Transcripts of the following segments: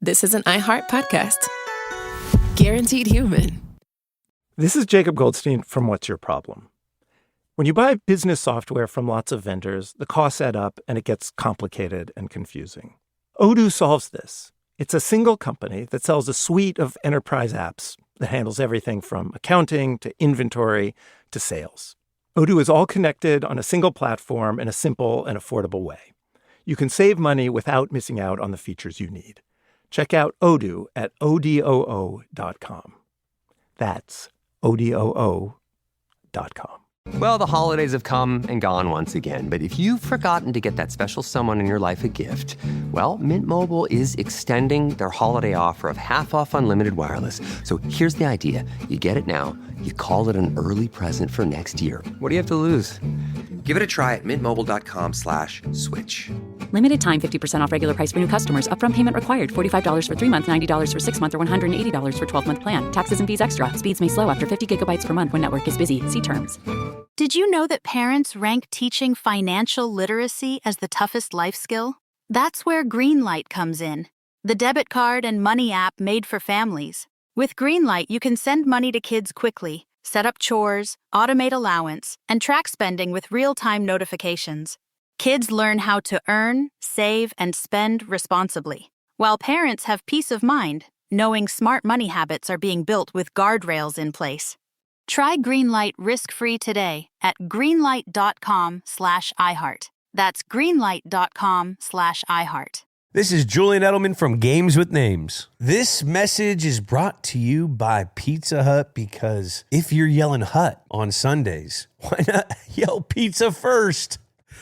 this is an iHeart podcast. Guaranteed human. This is Jacob Goldstein from What's Your Problem? When you buy business software from lots of vendors, the costs add up and it gets complicated and confusing. Odoo solves this. It's a single company that sells a suite of enterprise apps that handles everything from accounting to inventory to sales. Odoo is all connected on a single platform in a simple and affordable way. You can save money without missing out on the features you need. Check out Odoo at odoo.com. That's odoo.com. Well, the holidays have come and gone once again, but if you've forgotten to get that special someone in your life a gift, well, Mint Mobile is extending their holiday offer of half off unlimited wireless. So here's the idea. You get it now, you call it an early present for next year. What do you have to lose? Give it a try at mintmobile.com/switch. Limited time 50% off regular price for new customers. Upfront payment required. $45 for 3 months, $90 for 6 months, or $180 for 12-month plan. Taxes and fees extra. Speeds may slow after 50 gigabytes per month when network is busy. See terms. Did you know that parents rank teaching financial literacy as the toughest life skill? That's where Greenlight comes in, the debit card and money app made for families. With Greenlight, you can send money to kids quickly, set up chores, automate allowance, and track spending with real-time notifications. Kids learn how to earn, save, and spend responsibly, while parents have peace of mind, knowing smart money habits are being built with guardrails in place. Try Greenlight risk-free today at greenlight.com/iHeart. That's greenlight.com/iHeart. This is Julian Edelman from Games with Names. This message is brought to you by Pizza Hut because if you're yelling Hut on Sundays, why not yell pizza first?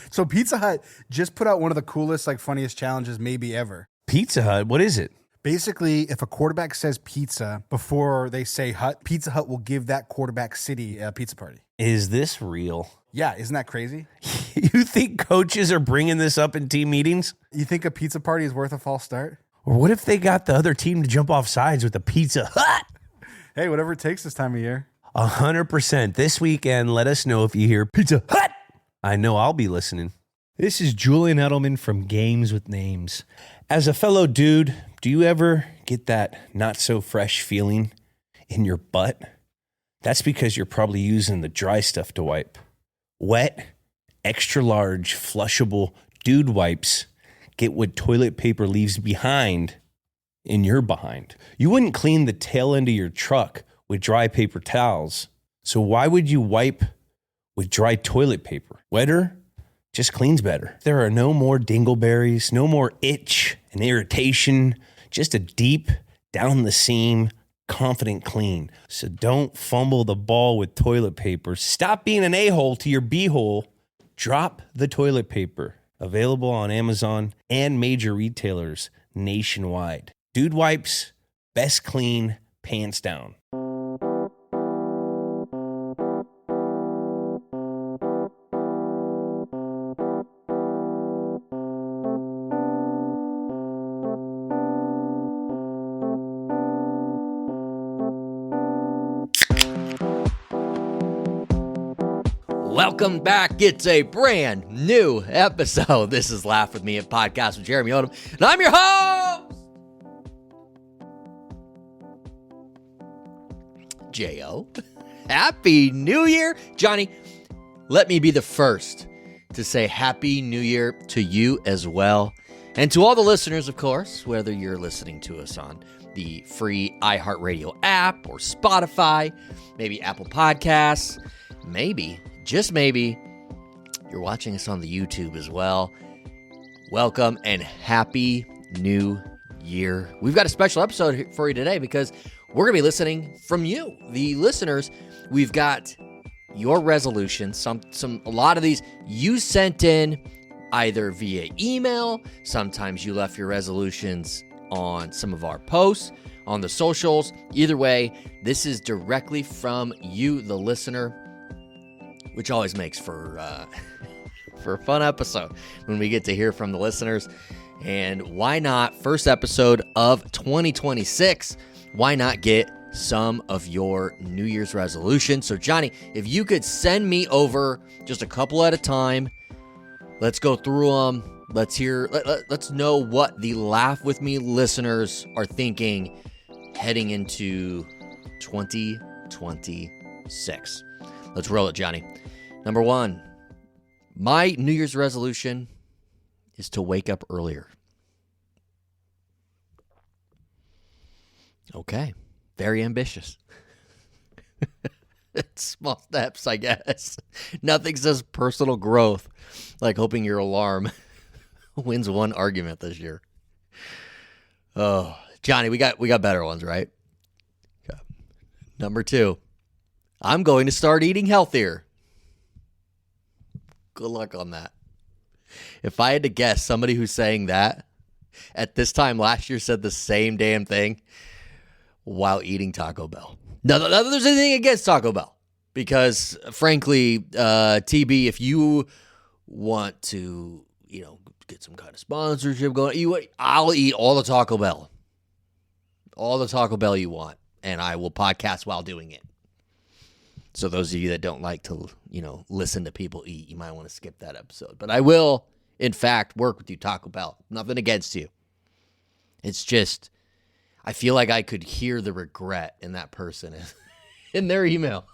So Pizza Hut just put out one of the coolest, funniest challenges maybe ever. Pizza Hut? What is it? Basically, if a quarterback says pizza before they say Hut, Pizza Hut will give that quarterback city a pizza party. Is this real? Yeah, isn't that crazy? You think coaches are bringing this up in team meetings? You think a pizza party is worth a false start? Or what if they got the other team to jump off sides with a Pizza Hut? Hey, whatever it takes this time of year. 100%. This weekend, let us know if you hear Pizza Hut. I know I'll be listening. This is Julian Edelman from Games with Names. As a fellow dude, do you ever get that not-so-fresh feeling in your butt? That's because you're probably using the dry stuff to wipe. Wet, extra-large, flushable dude wipes get what toilet paper leaves behind in your behind. You wouldn't clean the tail end of your truck with dry paper towels, so why would you wipe with dry toilet paper? Wetter just cleans better. There are no more dingleberries, no more itch and irritation, just a deep, down the seam, confident clean. So don't fumble the ball with toilet paper. Stop being an a-hole to your b-hole. Drop the toilet paper. Available on Amazon and major retailers nationwide. Dude wipes, best clean, pants down. Welcome back. It's a brand new episode. This is Laugh With Me, a podcast with Jeremy Odem, and I'm your host, J.O. Happy New Year. Johnny, let me be the first to say Happy New Year to you as well. And to all the listeners, of course, whether you're listening to us on the free iHeartRadio app or Spotify, maybe Apple Podcasts, maybe, just maybe, you're watching us on the YouTube as well. Welcome and Happy New Year. We've got a special episode for you today because we're going to be listening from you, the listeners. We've got your resolutions. A lot of these you sent in either via email. Sometimes you left your resolutions on some of our posts on the socials. Either way, this is directly from you, the listener, which always makes for a fun episode when we get to hear from the listeners. And why not, first episode of 2026, why not get some of your New Year's resolutions? So Johnny, if you could send me over just a couple at a time, let's go through them. Let's know what the Laugh With Me listeners are thinking heading into 2026. Let's roll it, Johnny. Number 1, my New Year's resolution is to wake up earlier. Okay, very ambitious. Small steps, I guess. Nothing says personal growth like hoping your alarm wins one argument this year. Oh, Johnny, we got better ones, right? Okay. Number 2, I'm going to start eating healthier. Good luck on that. If I had to guess, somebody who's saying that at this time last year said the same damn thing while eating Taco Bell. Not that there's anything against Taco Bell, because frankly, TB, if you want to, get some kind of sponsorship going, I'll eat all the Taco Bell you want, and I will podcast while doing it. So those of you that don't like to, listen to people eat, you might want to skip that episode. But I will, in fact, work with you, Taco Bell. Nothing against you. It's just, I feel like I could hear the regret in that person in their email.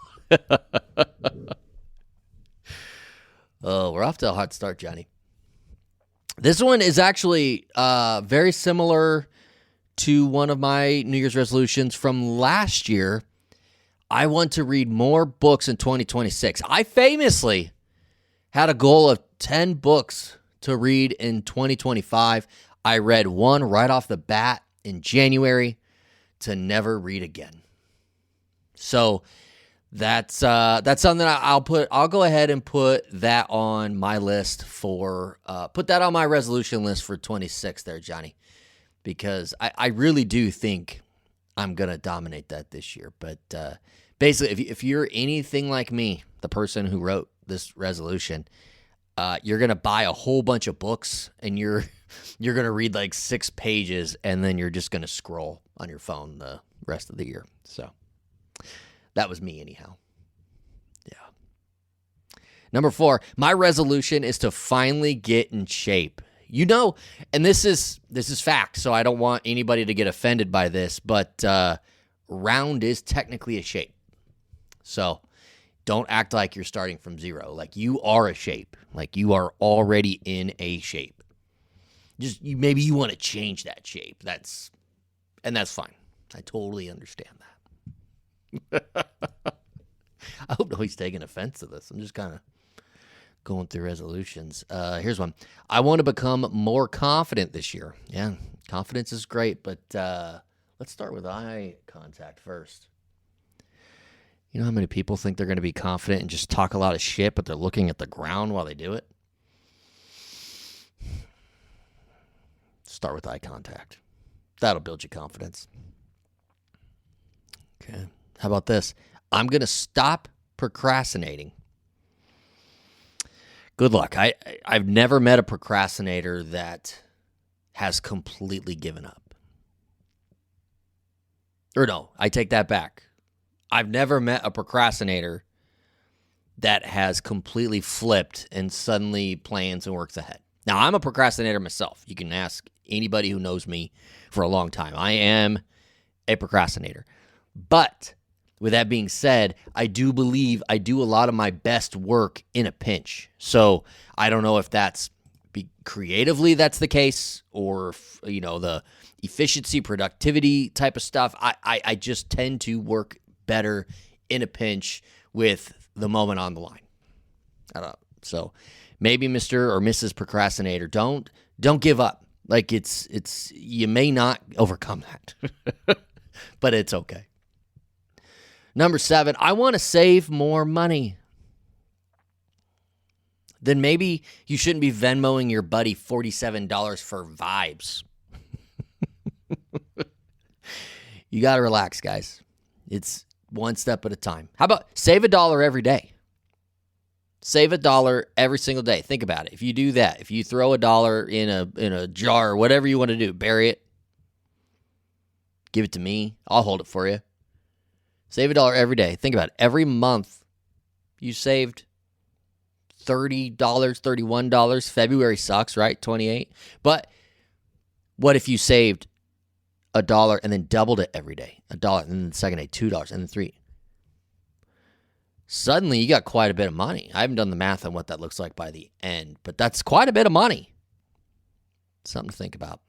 Oh, we're off to a hot start, Johnny. This one is actually very similar to one of my New Year's resolutions from last year. I want to read more books in 2026. I famously had a goal of 10 books to read in 2025. I read one right off the bat in January to never read again. So that's something I'll go ahead and put that on my list put that on my resolution list for 26 there, Johnny, because I really do think I'm going to dominate that this year. But basically, if you're anything like me, the person who wrote this resolution, you're going to buy a whole bunch of books and you're going to read like 6 pages and then you're just going to scroll on your phone the rest of the year. So that was me anyhow. Yeah. Number 4, my resolution is to finally get in shape. And this is fact, so I don't want anybody to get offended by this, but round is technically a shape. So don't act like you're starting from zero. Like you are a shape. Like you are already in a shape. Maybe you want to change that shape. That's fine. I totally understand that. I hope nobody's taking offense to this. I'm just kind of going through resolutions. Here's one. I want to become more confident this year. Yeah, confidence is great, but let's start with eye contact first. You know how many people think they're going to be confident and just talk a lot of shit, but they're looking at the ground while they do it? Start with eye contact. That'll build your confidence. Okay. How about this? I'm going to stop procrastinating. Good luck. I've never met a procrastinator that has completely given up. Or no, I take that back. I've never met a procrastinator that has completely flipped and suddenly plans and works ahead. Now, I'm a procrastinator myself. You can ask anybody who knows me for a long time. I am a procrastinator. But with that being said, I do believe I do a lot of my best work in a pinch. So I don't know if that's creatively that's the case, or the efficiency, productivity type of stuff. I just tend to work better in a pinch with the moment on the line. I don't know. So maybe Mr. or Mrs. Procrastinator, don't give up. Like it's you may not overcome that, but it's okay. Number 7, I want to save more money. Then maybe you shouldn't be Venmoing your buddy $47 for vibes. You got to relax, guys. It's one step at a time. How about save $1 every day? Save $1 every single day. Think about it. If you do that, if you throw $1 in a jar, whatever you want to do, bury it, give it to me. I'll hold it for you. Save $1 every day. Think about it. Every month, you saved $30, $31. February sucks, right? 28. But what if you saved $1 and then doubled it every day? $1, and then the second day, $2, and then $3. Suddenly, you got quite a bit of money. I haven't done the math on what that looks like by the end, but that's quite a bit of money. Something to think about.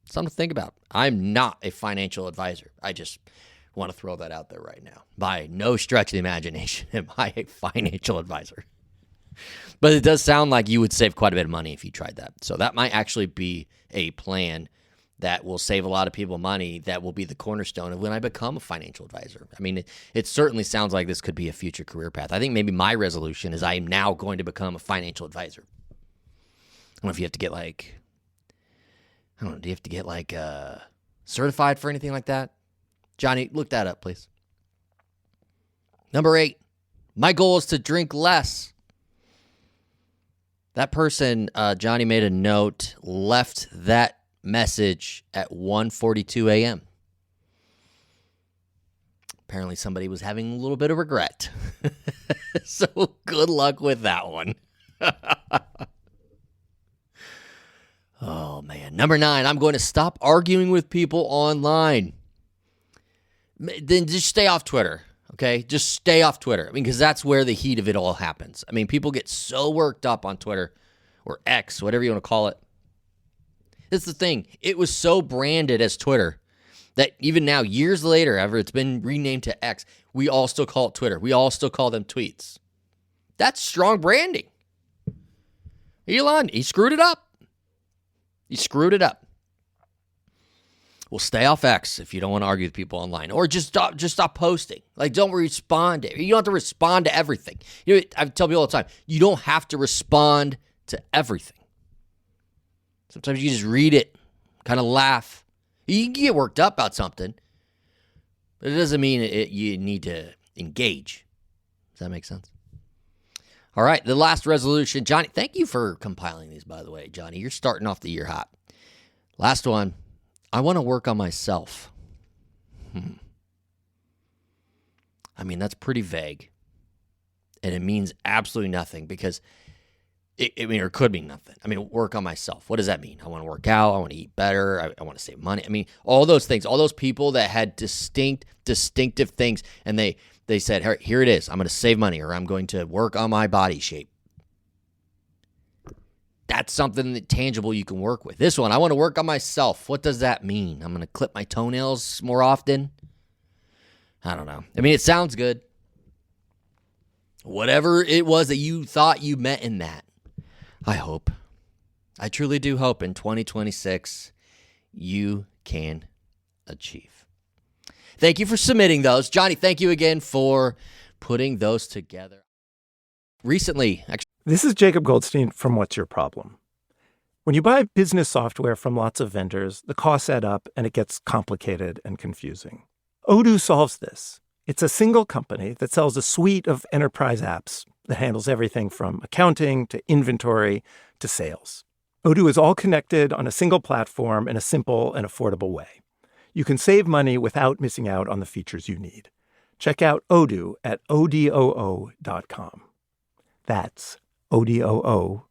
Something to think about. I'm not a financial advisor. I just want to throw that out there right now. By no stretch of the imagination am I a financial advisor. But it does sound like you would save quite a bit of money if you tried that. So that might actually be a plan that will save a lot of people money, that will be the cornerstone of when I become a financial advisor. I mean, it certainly sounds like this could be a future career path. I think maybe my resolution is I am now going to become a financial advisor. I don't know if you have to get do you have to get certified for anything like that? Johnny, look that up, please. Number 8, my goal is to drink less. That person, Johnny made a note, left that message at 1:42 a.m. Apparently somebody was having a little bit of regret. So good luck with that one. Oh, man. Number 9, I'm going to stop arguing with people online. Then just stay off Twitter, okay? Just stay off Twitter. I mean, because that's where the heat of it all happens. I mean, people get so worked up on Twitter or X, whatever you want to call it. That's the thing. It was so branded as Twitter that even now, years later, after it's been renamed to X, we all still call it Twitter. We all still call them tweets. That's strong branding. Elon, he screwed it up. He screwed it up. Well, stay off X if you don't want to argue with people online, or just stop posting. Like, don't respond. You don't have to respond to everything. You know, I tell people all the time, you don't have to respond to everything. Sometimes you just read it, kind of laugh. You can get worked up about something, but it doesn't mean you need to engage. Does that make sense? All right, the last resolution. Johnny, thank you for compiling these, by the way, Johnny. You're starting off the year hot. Last one. I want to work on myself. I mean, that's pretty vague. And it means absolutely nothing because it could mean nothing. I mean, work on myself. What does that mean? I want to work out. I want to eat better. I want to save money. I mean, all those things, all those people that had distinctive things, and they said, here it is. I'm going to save money, or I'm going to work on my body shape. That's something that tangible you can work with. This one, I want to work on myself. What does that mean? I'm going to clip my toenails more often? I don't know. I mean, it sounds good. Whatever it was that you thought you meant in that, I truly do hope in 2026 you can achieve. Thank you for submitting those. Johnny, thank you again for putting those together. Recently, This is Jacob Goldstein from What's Your Problem? When you buy business software from lots of vendors, the costs add up and it gets complicated and confusing. Odoo solves this. It's a single company that sells a suite of enterprise apps that handles everything from accounting to inventory to sales. Odoo is all connected on a single platform in a simple and affordable way. You can save money without missing out on the features you need. Check out Odoo at odoo.com. That's odoo.com.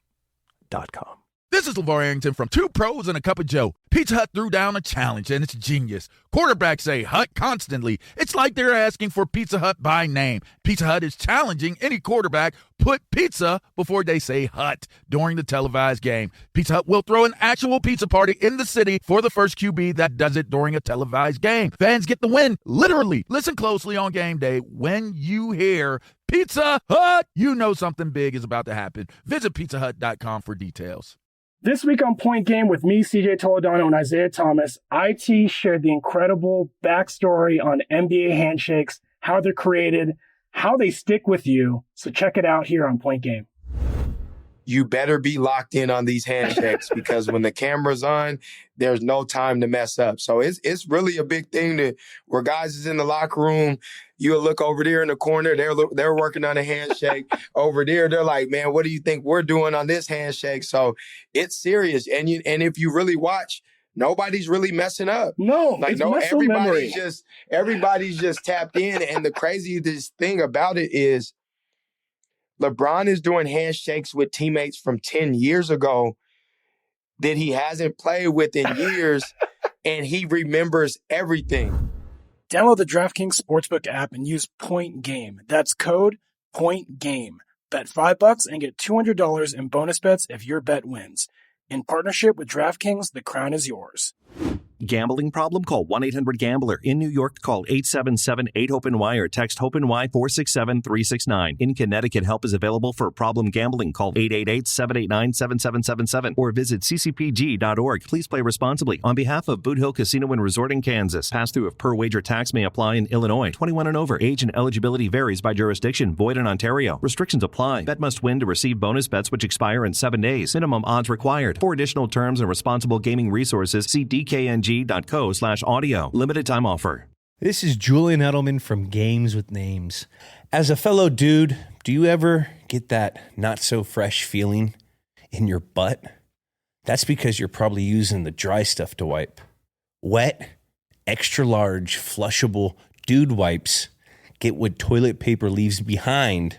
This is LeVar Arrington from Two Pros and a Cup of Joe. Pizza Hut threw down a challenge, and it's genius. Quarterbacks say Hut constantly. It's like they're asking for Pizza Hut by name. Pizza Hut is challenging any quarterback put pizza before they say Hut during the televised game. Pizza Hut will throw an actual pizza party in the city for the first QB that does it during a televised game. Fans get the win, literally. Listen closely on game day. When you hear Pizza Hut, you know something big is about to happen. Visit pizzahut.com for details. This week on Point Game with me, CJ Toledano, and Isaiah Thomas, IT shared the incredible backstory on NBA handshakes, how they're created, how they stick with you. So check it out here on Point Game. You better be locked in on these handshakes because when the camera's on, there's no time to mess up. So it's really a big thing where guys is in the locker room, you'll look over there in the corner, they're working on a handshake. Over there, they're like, man, what do you think we're doing on this handshake? So it's serious. And if you really watch, nobody's really messing up. No, it's muscle memory. Everybody's just tapped in. And the craziest thing about it is LeBron is doing handshakes with teammates from 10 years ago that he hasn't played with in years, and he remembers everything. Download the DraftKings Sportsbook app and use Point Game. That's code Point Game. Bet $5 and get $200 in bonus bets if your bet wins. In partnership with DraftKings, the crown is yours. Gambling problem? Call 1-800-GAMBLER. In New York, call 877-8-HOPE-NY or text HOPE-NY 467-369. In Connecticut, help is available for problem gambling. Call 888-789-7777 or visit ccpg.org. Please play responsibly. On behalf of Boot Hill Casino and Resort in Kansas, pass-through of per-wager tax may apply in Illinois. 21 and over. Age and eligibility varies by jurisdiction. Void in Ontario. Restrictions apply. Bet must win to receive bonus bets which expire in 7 days. Minimum odds required. For additional terms and responsible gaming resources, see dkng.co/audio. Limited time offer. This is Julian Edelman from Games with Names. As a fellow dude, do you ever get that not so fresh feeling in your butt? That's because you're probably using the dry stuff to wipe. Wet, extra large, flushable dude wipes get what toilet paper leaves behind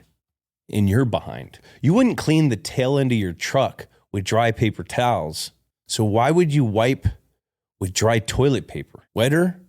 in your behind. You wouldn't clean the tail end of your truck with dry paper towels. So why would you wipe with dry toilet paper? Wetter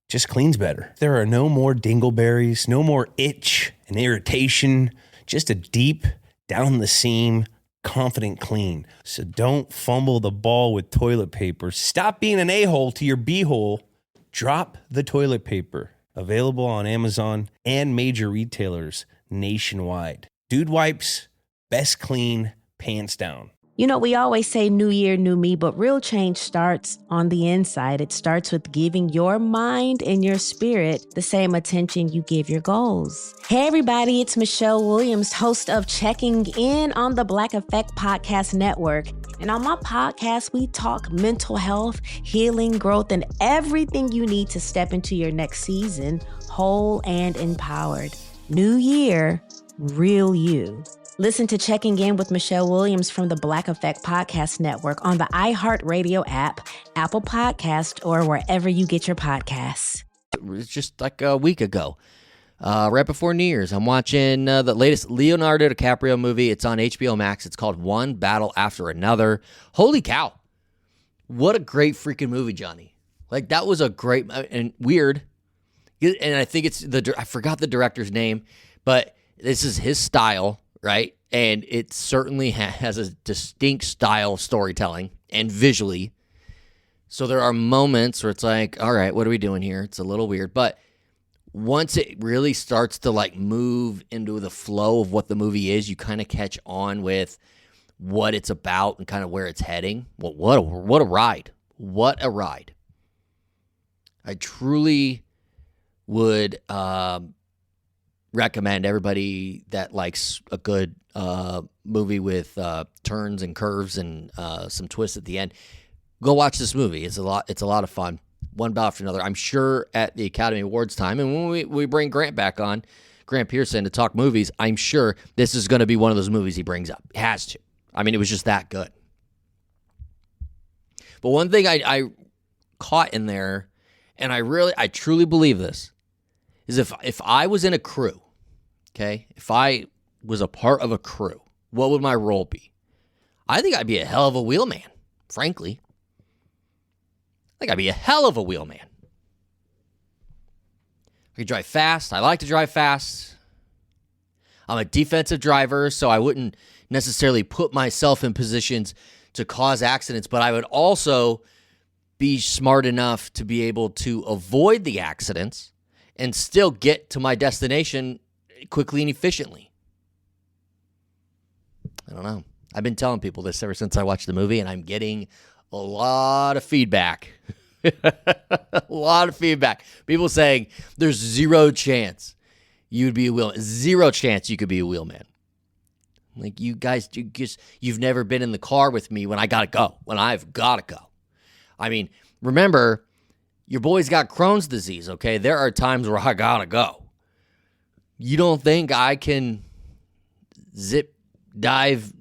just cleans better. There are no more dingleberries, no more itch and irritation, just a deep, down the seam, confident clean. So don't fumble the ball with toilet paper. Stop being an a-hole to your b-hole. Drop the toilet paper. Available on Amazon and major retailers nationwide. Dude wipes, best clean, pants down. You know, we always say new year, new me, but real change starts on the inside. It starts with giving your mind and your spirit the same attention you give your goals. Hey, everybody, it's Michelle Williams, host of Checking In on the Black Effect Podcast Network. And on my podcast, we talk mental health, healing, growth, and everything you need to step into your next season, whole and empowered. New year, real you. Listen to Checking In with Michelle Williams from the Black Effect Podcast Network on the iHeartRadio app, Apple Podcast, or wherever you get your podcasts. It was just like a week ago, right before New Year's. I'm watching the latest Leonardo DiCaprio movie. It's on HBO Max. It's called One Battle After Another. Holy cow. What a great freaking movie, Johnny. Like, that was a great and weird. And I think it's I forgot the director's name, but this is his style. Right? And it certainly has a distinct style of storytelling and visually. So there are moments where it's like, all right, what are we doing here? It's a little weird. But once it really starts to like move into the flow of what the movie is, you kind of catch on with what it's about and kind of where it's heading. Well, what a ride. What a ride. I truly would recommend everybody that likes a good movie with turns and curves and some twists at the end. Go watch this movie. It's a lot of fun. One battle after another. I'm sure at the Academy Awards time, and when we bring Grant back on, Grant Pearson, to talk movies, I'm sure this is going to be one of those movies he brings up. It has to. I mean, it was just that good. But one thing I caught in there, and I truly believe this, is if I was in a crew, okay, if I was a part of a crew, what would my role be? I think I'd be a hell of a wheelman, frankly. I think I'd be a hell of a wheelman. I could drive fast. I like to drive fast. I'm a defensive driver, so I wouldn't necessarily put myself in positions to cause accidents, but I would also be smart enough to be able to avoid the accidents and still get to my destination quickly and efficiently. I don't know. I've been telling people this ever since I watched the movie, and I'm getting a lot of feedback. A lot of feedback. People saying there's zero chance you'd be a wheelman. Zero chance you could be a wheelman. Like, you guys, you've never been in the car with me when I gotta go, when I've gotta go. I mean, remember, your boy's got Crohn's disease, okay? There are times where I gotta go. You don't think I can zip, dive,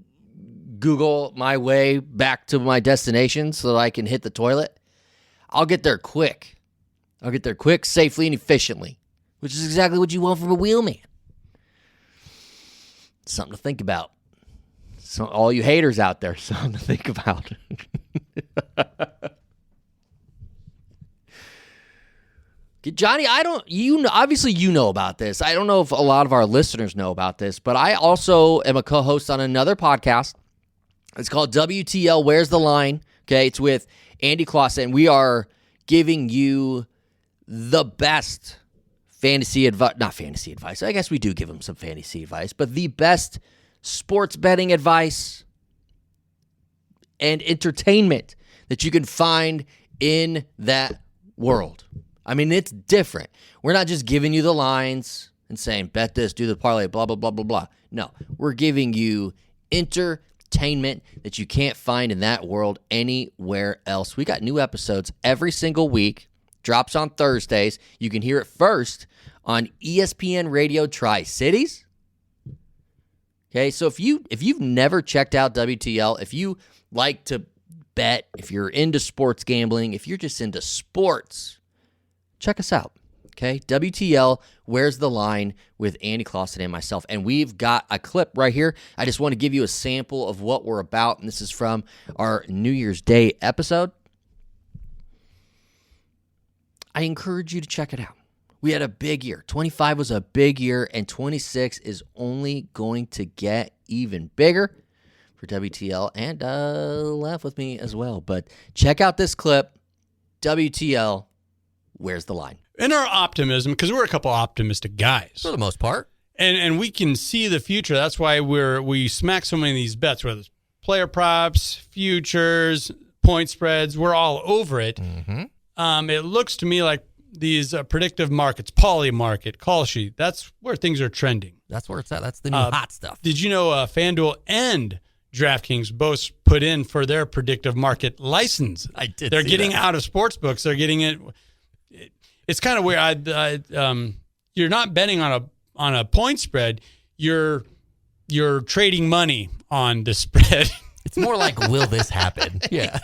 Google my way back to my destination so that I can hit the toilet? I'll get there quick. I'll get there quick, safely, and efficiently, which is exactly what you want from a wheelman. Something to think about. So all you haters out there, something to think about. Johnny, obviously you know about this. I don't know if a lot of our listeners know about this, but I also am a co-host on another podcast. It's called WTL Where's the Line? Okay, it's with Andy Clausen, and we are giving you the best fantasy advice. Not fantasy advice. I guess we do give them some fantasy advice, but the best sports betting advice and entertainment that you can find in that world. I mean, it's different. We're not just giving you the lines and saying, bet this, do the parlay, blah, blah, blah, blah, blah. No, we're giving you entertainment that you can't find in that world anywhere else. We got new episodes every single week. Drops on Thursdays. You can hear it first on ESPN Radio Tri-Cities. Okay, so if you've never checked out WTL, if you like to bet, if you're into sports gambling, if you're just into sports, check us out, okay? WTL, Where's the Line with Andy Clausen and myself. And we've got a clip right here. I just want to give you a sample of what we're about, and this is from our New Year's Day episode. I encourage you to check it out. We had a big year. 25 was a big year, and 26 is only going to get even bigger for WTL, and laugh with me as well. But check out this clip, WTL, Where's the Line? In our optimism, because we're a couple optimistic guys. For the most part. And we can see the future. That's why we smack so many of these bets, whether it's player props, futures, point spreads. We're all over it. Mm-hmm. It looks to me like these predictive markets, poly market, call sheet, that's where things are trending. That's where it's at. That's the new hot stuff. Did you know FanDuel and DraftKings both put in for their predictive market license? I did. They're getting out of sports books. They're getting it. It's kind of weird. You're not betting on a point spread. You're trading money on the spread. It's more like, will this happen? Yeah.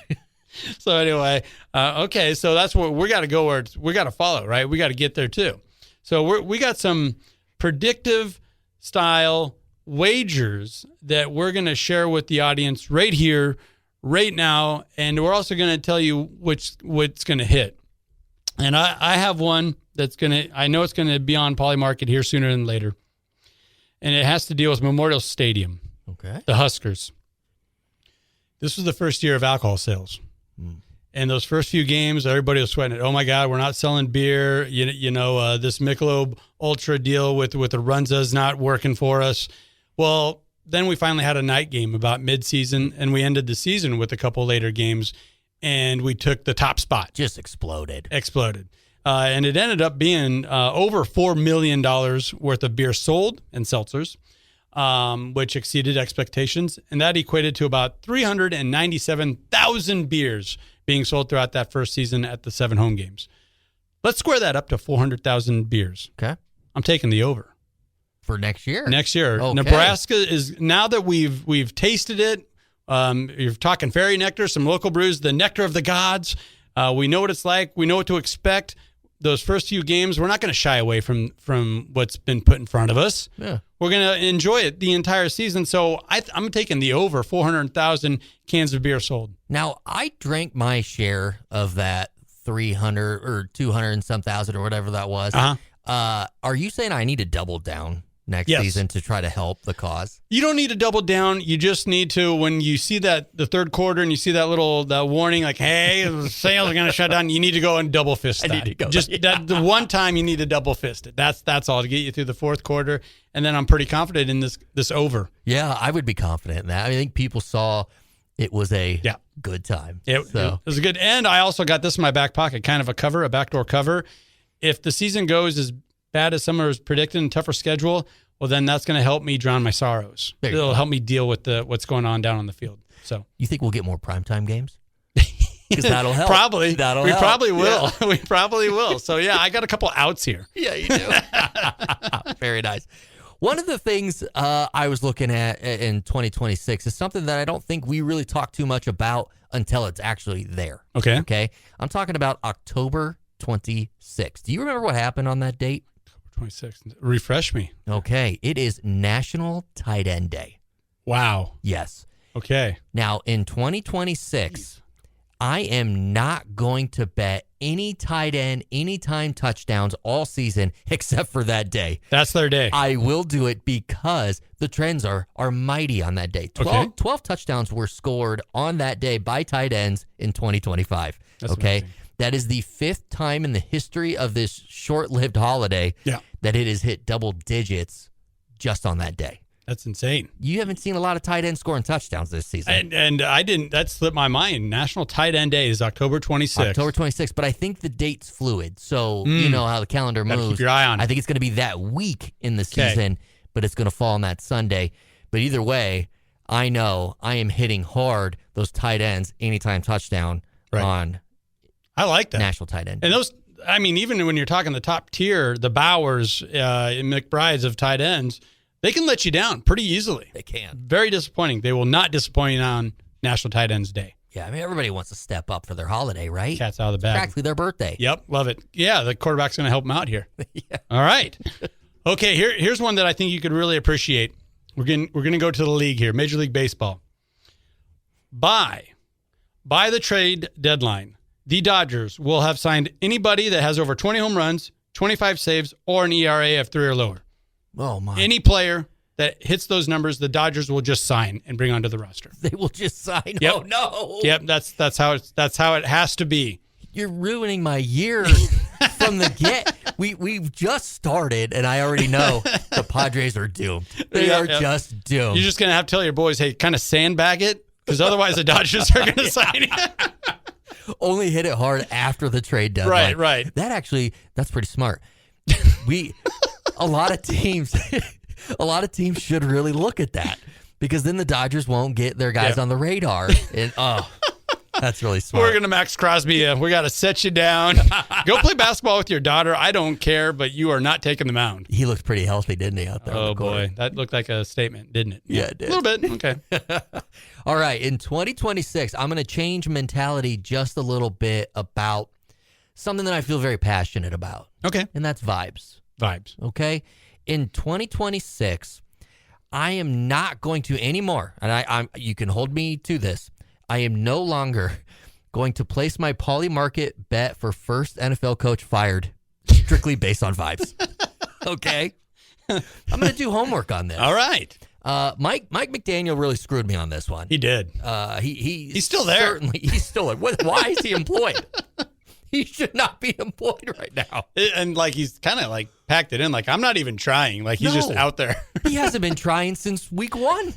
So anyway, okay. So that's what we got to go where we got to follow, right? We got to get there too. So we got some predictive style wagers that we're going to share with the audience right here, right now, and we're also going to tell you what's going to hit. And I have one I know it's going to be on Polymarket here sooner than later. And it has to deal with Memorial Stadium. Okay. The Huskers. This was the first year of alcohol sales. And those first few games, everybody was sweating it. Oh my God, we're not selling beer. This Michelob Ultra deal with the Runza is not working for us. Well, then we finally had a night game about midseason, and we ended the season with a couple later games. And we took the top spot. Just exploded. And it ended up being over $4 million worth of beer sold and seltzers, which exceeded expectations. And that equated to about 397,000 beers being sold throughout that first season at the 7 home games. Let's square that up to 400,000 beers. Okay. I'm taking the over. For next year? Next year. Okay. Nebraska is, now that we've tasted it, you're talking fairy nectar, some local brews, the nectar of the gods. We know what it's like. We know what to expect. Those first few games, we're not going to shy away from what's been put in front of us. Yeah. We're going to enjoy it the entire season. So I'm taking the over 400,000 cans of beer sold. Now, I drank my share of that 300 or 200 and some thousand or whatever that was. Uh-huh. Are you saying I need to double down next season to try to help the cause? You don't need to double down. You just need to, when you see that the third quarter and you see that warning, like, hey, the sales are going to shut down, you need to go and double fist that. I need to go. Just that the one time you need to double fist it. That's all to get you through the fourth quarter. And then I'm pretty confident in this over. Yeah, I would be confident in that. I think people saw it was a good time. It was a good. And I also got this in my back pocket, kind of a backdoor cover. If the season goes as bad as some was predicted and tougher schedule, well, then that's going to help me drown my sorrows. It'll help me deal with what's going on down on the field. So, you think we'll get more primetime games? Because that'll help. Probably. We probably will. Yeah. We probably will. So, yeah, I got a couple outs here. Yeah, you do. Very nice. One of the things I was looking at in 2026 is something that I don't think we really talk too much about until it's actually there. Okay. I'm talking about October 26th. Do you remember what happened on that date? 26th. Refresh me. Okay. It is National Tight End Day. Wow. Yes. Okay. Now, in 2026, I am not going to bet any tight end, anytime touchdowns all season except for that day. That's their day. I will do it because the trends are mighty on that day. 12 touchdowns were scored on that day by tight ends in 2025. That's okay. amazing. That is the 5th time in the history of this short-lived holiday that it has hit double digits just on that day. That's insane. You haven't seen a lot of tight ends scoring touchdowns this season. And I didn't. That slipped my mind. National Tight End Day is October 26th. October 26th, but I think the date's fluid. So you know how the calendar Gotta moves. keep your eye on it. I think it's going to be that week in the season, but it's going to fall on that Sunday. But either way, I know I am hitting hard those tight ends anytime touchdown on I like that. National Tight End. And those, I mean, even when you're talking the top tier, the Bowers and McBrides of tight ends, they can let you down pretty easily. They can. Very disappointing. They will not disappoint you on National Tight Ends Day. Yeah, I mean, everybody wants to step up for their holiday, right? Cat's out of the bag. Practically their birthday. Yep, love it. Yeah, the quarterback's going to help them out here. All right. Okay, here's one that I think you could really appreciate. We're going to go to the league here, Major League Baseball. By the trade deadline, the Dodgers will have signed anybody that has over 20 home runs, 25 saves, or an ERA of 3 or lower. Oh, my. Any player that hits those numbers, the Dodgers will just sign and bring onto the roster. They will just sign? Yep. Oh, no. Yep, that's how it has to be. You're ruining my year from the get. We've just started, and I already know the Padres are doomed. They are just doomed. You're just going to have to tell your boys, hey, kind of sandbag it, because otherwise the Dodgers are going to sign it. Only hit it hard after the trade deadline. Right. That's pretty smart. A lot of teams should really look at that, because then the Dodgers won't get their guys on the radar. And that's really smart. We're going to Max Crosby. We got to set you down. Go play basketball with your daughter. I don't care, but you are not taking the mound. He looked pretty healthy, didn't he, out there? Oh, boy. That looked like a statement, didn't it? Yeah, it did. A little bit. Okay. All right. In 2026, I'm going to change mentality just a little bit about something that I feel very passionate about. Okay. And that's vibes. Vibes. Okay. In 2026, I am not going to anymore, and I'm you can hold me to this, I am no longer going to place my Pauly Market bet for first NFL coach fired strictly based on vibes. Okay? I'm going to do homework on this. All right. Mike McDaniel really screwed me on this one. He did. He's still there. Certainly, he's still there. Why is he employed? He should not be employed right now. And he's kind of packed it in. I'm not even trying. He's just out there. He hasn't been trying since week 1.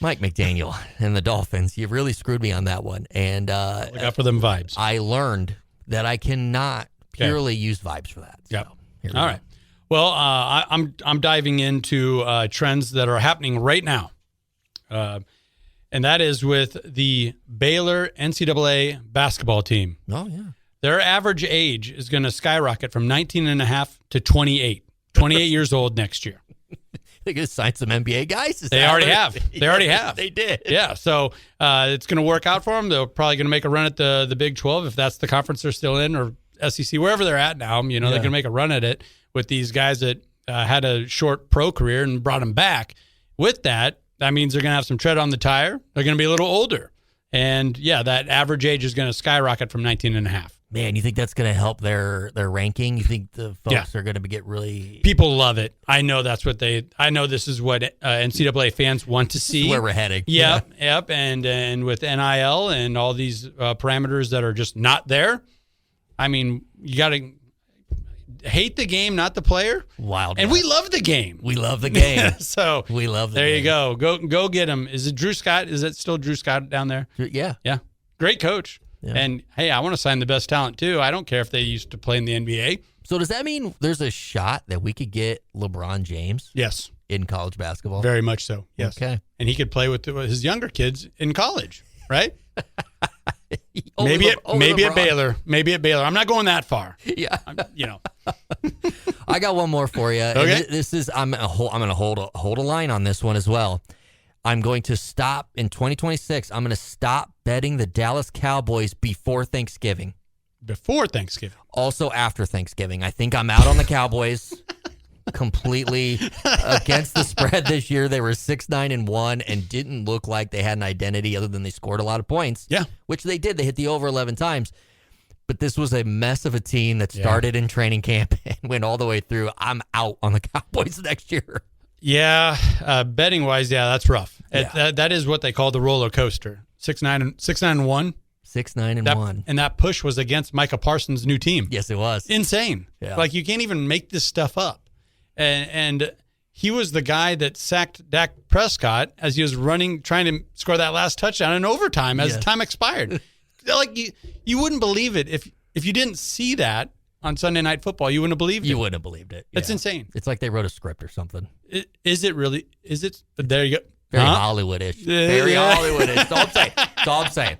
Mike McDaniel and the Dolphins, you really screwed me on that one. And look out for them vibes. I learned that I cannot purely use vibes for that. Yep. So, all right. Well, I'm diving into trends that are happening right now. And that is with the Baylor NCAA basketball team. Oh, yeah. Their average age is going to skyrocket from 19 and a half to 28. 28 years old next year. They're going to sign some NBA guys. They already have. They did. Yeah, so it's going to work out for them. They're probably going to make a run at the Big 12 if that's the conference they're still in, or SEC, wherever they're at now. They're going to make a run at it with these guys that had a short pro career and brought them back. With that means they're going to have some tread on the tire. They're going to be a little older. And, that average age is going to skyrocket from 19 and a half. Man, you think that's going to help their ranking? You think the folks are going to get really... People love it. I know that's what I know this is what NCAA fans want to see. This is where we're heading. Yep. And with NIL and all these parameters that are just not there, I mean, you got to hate the game, not the player. Wild. And we love the game. We love the game. So we love the game. There you go. Go get him. Is it Drew Scott? Is it still Drew Scott down there? Yeah. Yeah. Great coach. Yeah. And, hey, I want to sign the best talent, too. I don't care if they used to play in the NBA. So does that mean there's a shot that we could get LeBron James? Yes. In college basketball? Very much so, yes. Okay. And he could play with his younger kids in college, right? Maybe at Baylor. Maybe at Baylor. I'm not going that far. Yeah. I got one more for you. Okay. This is I'm going to hold a line on this one as well. I'm going to stop in 2026. I'm going to stop betting the Dallas Cowboys before Thanksgiving. before Thanksgiving. Also after Thanksgiving. I think I'm out on the Cowboys. Completely against the spread this year. They were 6-9-1 and didn't look like they had an identity other than they scored a lot of points. Yeah. Which they did. They hit the over 11 times. But this was a mess of a team that started in training camp and went all the way through. I'm out on the Cowboys next year. Yeah. Betting wise, that's rough. Yeah. That is what they call the roller coaster. 6-9-1. 6-9-1. And that push was against Micah Parsons' new team. Yes, it was. Insane. Yeah. Like, you can't even make this stuff up. And he was the guy that sacked Dak Prescott as he was running, trying to score that last touchdown in overtime as time expired. Like, you wouldn't believe it. If you didn't see that on Sunday Night Football, you wouldn't have believed it. You wouldn't have believed it. It's insane. It's like they wrote a script or something. Is it really? Is it? There you go. Very Hollywood-ish. Very Hollywood-ish. That's all I'm saying. That's all I'm saying.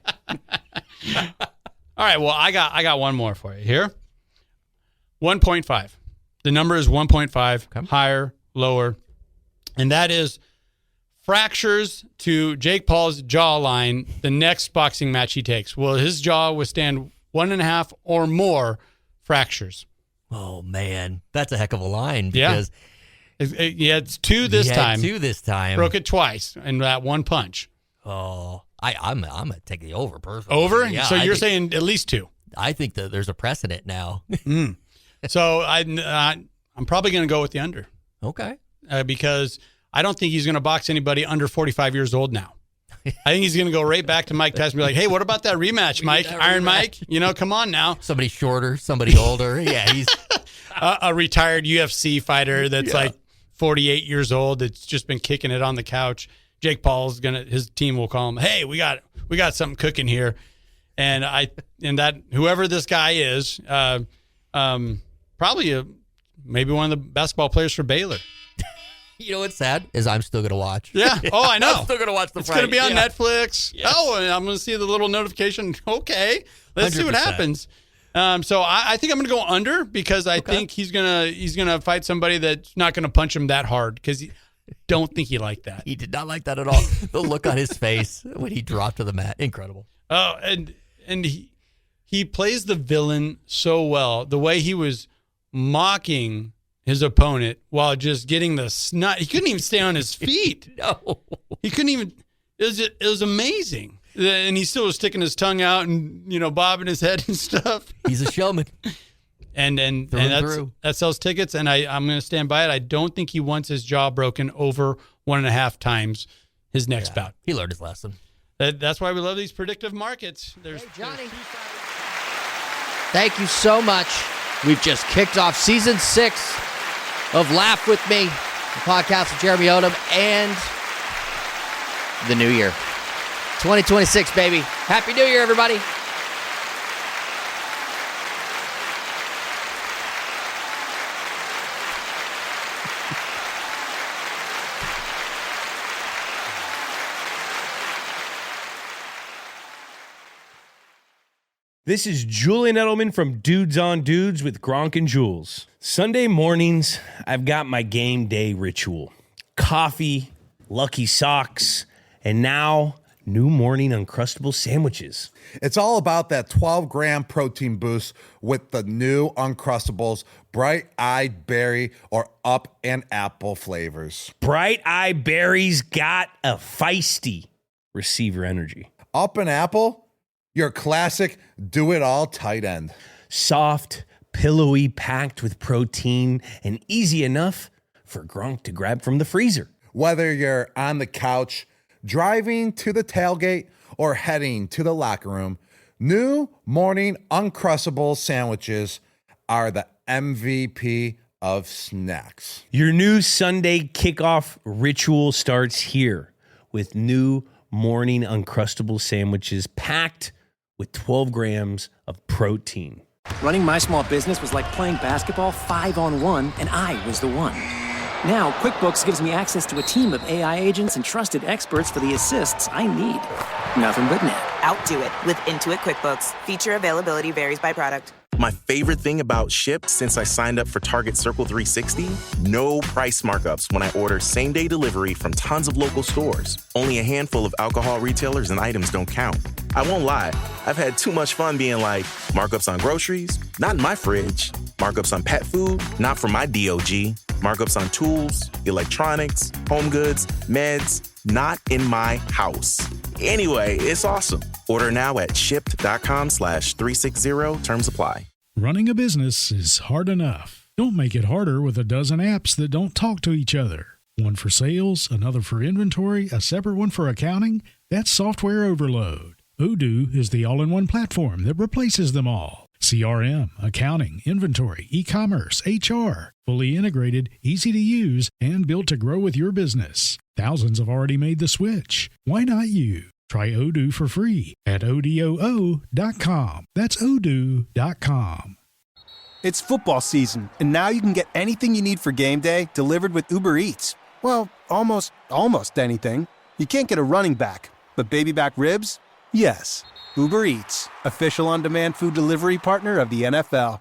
All right. Well, I got one more for you here. 1.5. The number is 1.5, higher, lower. And that is fractures to Jake Paul's jawline the next boxing match he takes. Will his jaw withstand 1.5 or more fractures? Oh, man. That's a heck of a line because it's 2 this time. 2 this time. Broke it twice in that one punch. Oh, I'm going to take the over personally. Over? Yeah, so you're saying at least 2? I think that there's a precedent now. So I'm probably going to go with the under. Okay. Because I don't think he's going to box anybody under 45 years old now. I think he's going to go right back to Mike Tyson and be like, hey, what about that rematch, Mike? Iron Mike? Come on now. Somebody shorter, somebody older. Yeah, he's a retired UFC fighter that's like 48 years old that's just been kicking it on the couch. Jake Paul's his team will call him, hey, we got something cooking here. And that whoever this guy is, probably maybe one of the basketball players for Baylor. You know what's sad is I'm still going to watch. Yeah. Oh, I know. I'm still going to watch the It's fight. going to be on Netflix. Yes. Oh, and I'm going to see the little notification. Okay. Let's see what 100%. happens. So I think I'm going to go under because I think he's gonna fight somebody that's not going to punch him that hard because don't think he liked that. He did not like that at all. The look on his face when he dropped to the mat. Incredible. Oh, and he plays the villain so well. The way he was mocking his opponent while just getting the snot. He couldn't even stay on his feet. No. He couldn't even. It was amazing. And he still was sticking his tongue out and, bobbing his head and stuff. He's a showman. and that sells tickets, and I'm going to stand by it. I don't think he wants his jaw broken over 1.5 times his next bout. He learned his lesson. That's why we love these predictive markets. Hey, Johnny. Thank you so much. We've just kicked off season 6 of Laugh With Me, the podcast with Jeremy Odem, and the new year. 2026, baby. Happy New Year, everybody. This is Julian Edelman from Dudes on Dudes with Gronk and Jules. Sunday mornings, I've got my game day ritual. Coffee, Lucky Socks, and now new morning Uncrustable sandwiches. It's all about that 12-gram protein boost with the new Uncrustables, bright-eyed berry or up and apple flavors. Bright-eyed berries got a feisty receiver energy. Up and apple? Your classic do-it-all tight end. Soft, pillowy, packed with protein, and easy enough for Gronk to grab from the freezer. Whether you're on the couch, driving to the tailgate, or heading to the locker room, new morning Uncrustable sandwiches are the MVP of snacks. Your new Sunday kickoff ritual starts here with new morning Uncrustable sandwiches packed with 12 grams of protein. Running my small business was like playing basketball 5-on-1, and I was the one. Now, QuickBooks gives me access to a team of AI agents and trusted experts for the assists I need. Nothing but net. Outdo it with Intuit QuickBooks. Feature availability varies by product. My favorite thing about Shipt since I signed up for Target Circle 360? No price markups when I order same-day delivery from tons of local stores. Only a handful of alcohol retailers and items don't count. I won't lie, I've had too much fun being like, markups on groceries? Not in my fridge. Markups on pet food? Not for my DOG. Markups on tools, electronics, home goods, meds? Not in my house. Anyway, it's awesome. Order now at shipt.com/360. Terms apply. Running a business is hard enough. Don't make it harder with a dozen apps that don't talk to each other. One for sales, another for inventory, a separate one for accounting. That's software overload. Odoo is the all-in-one platform that replaces them all. CRM, accounting, inventory, e-commerce, HR. Fully integrated, easy to use, and built to grow with your business. Thousands have already made the switch. Why not you? Try Odoo for free at odoo.com. That's odoo.com. It's football season, and now you can get anything you need for game day delivered with Uber Eats. Well, almost anything. You can't get a running back, but baby back ribs? Yes. Uber Eats, official on-demand food delivery partner of the NFL.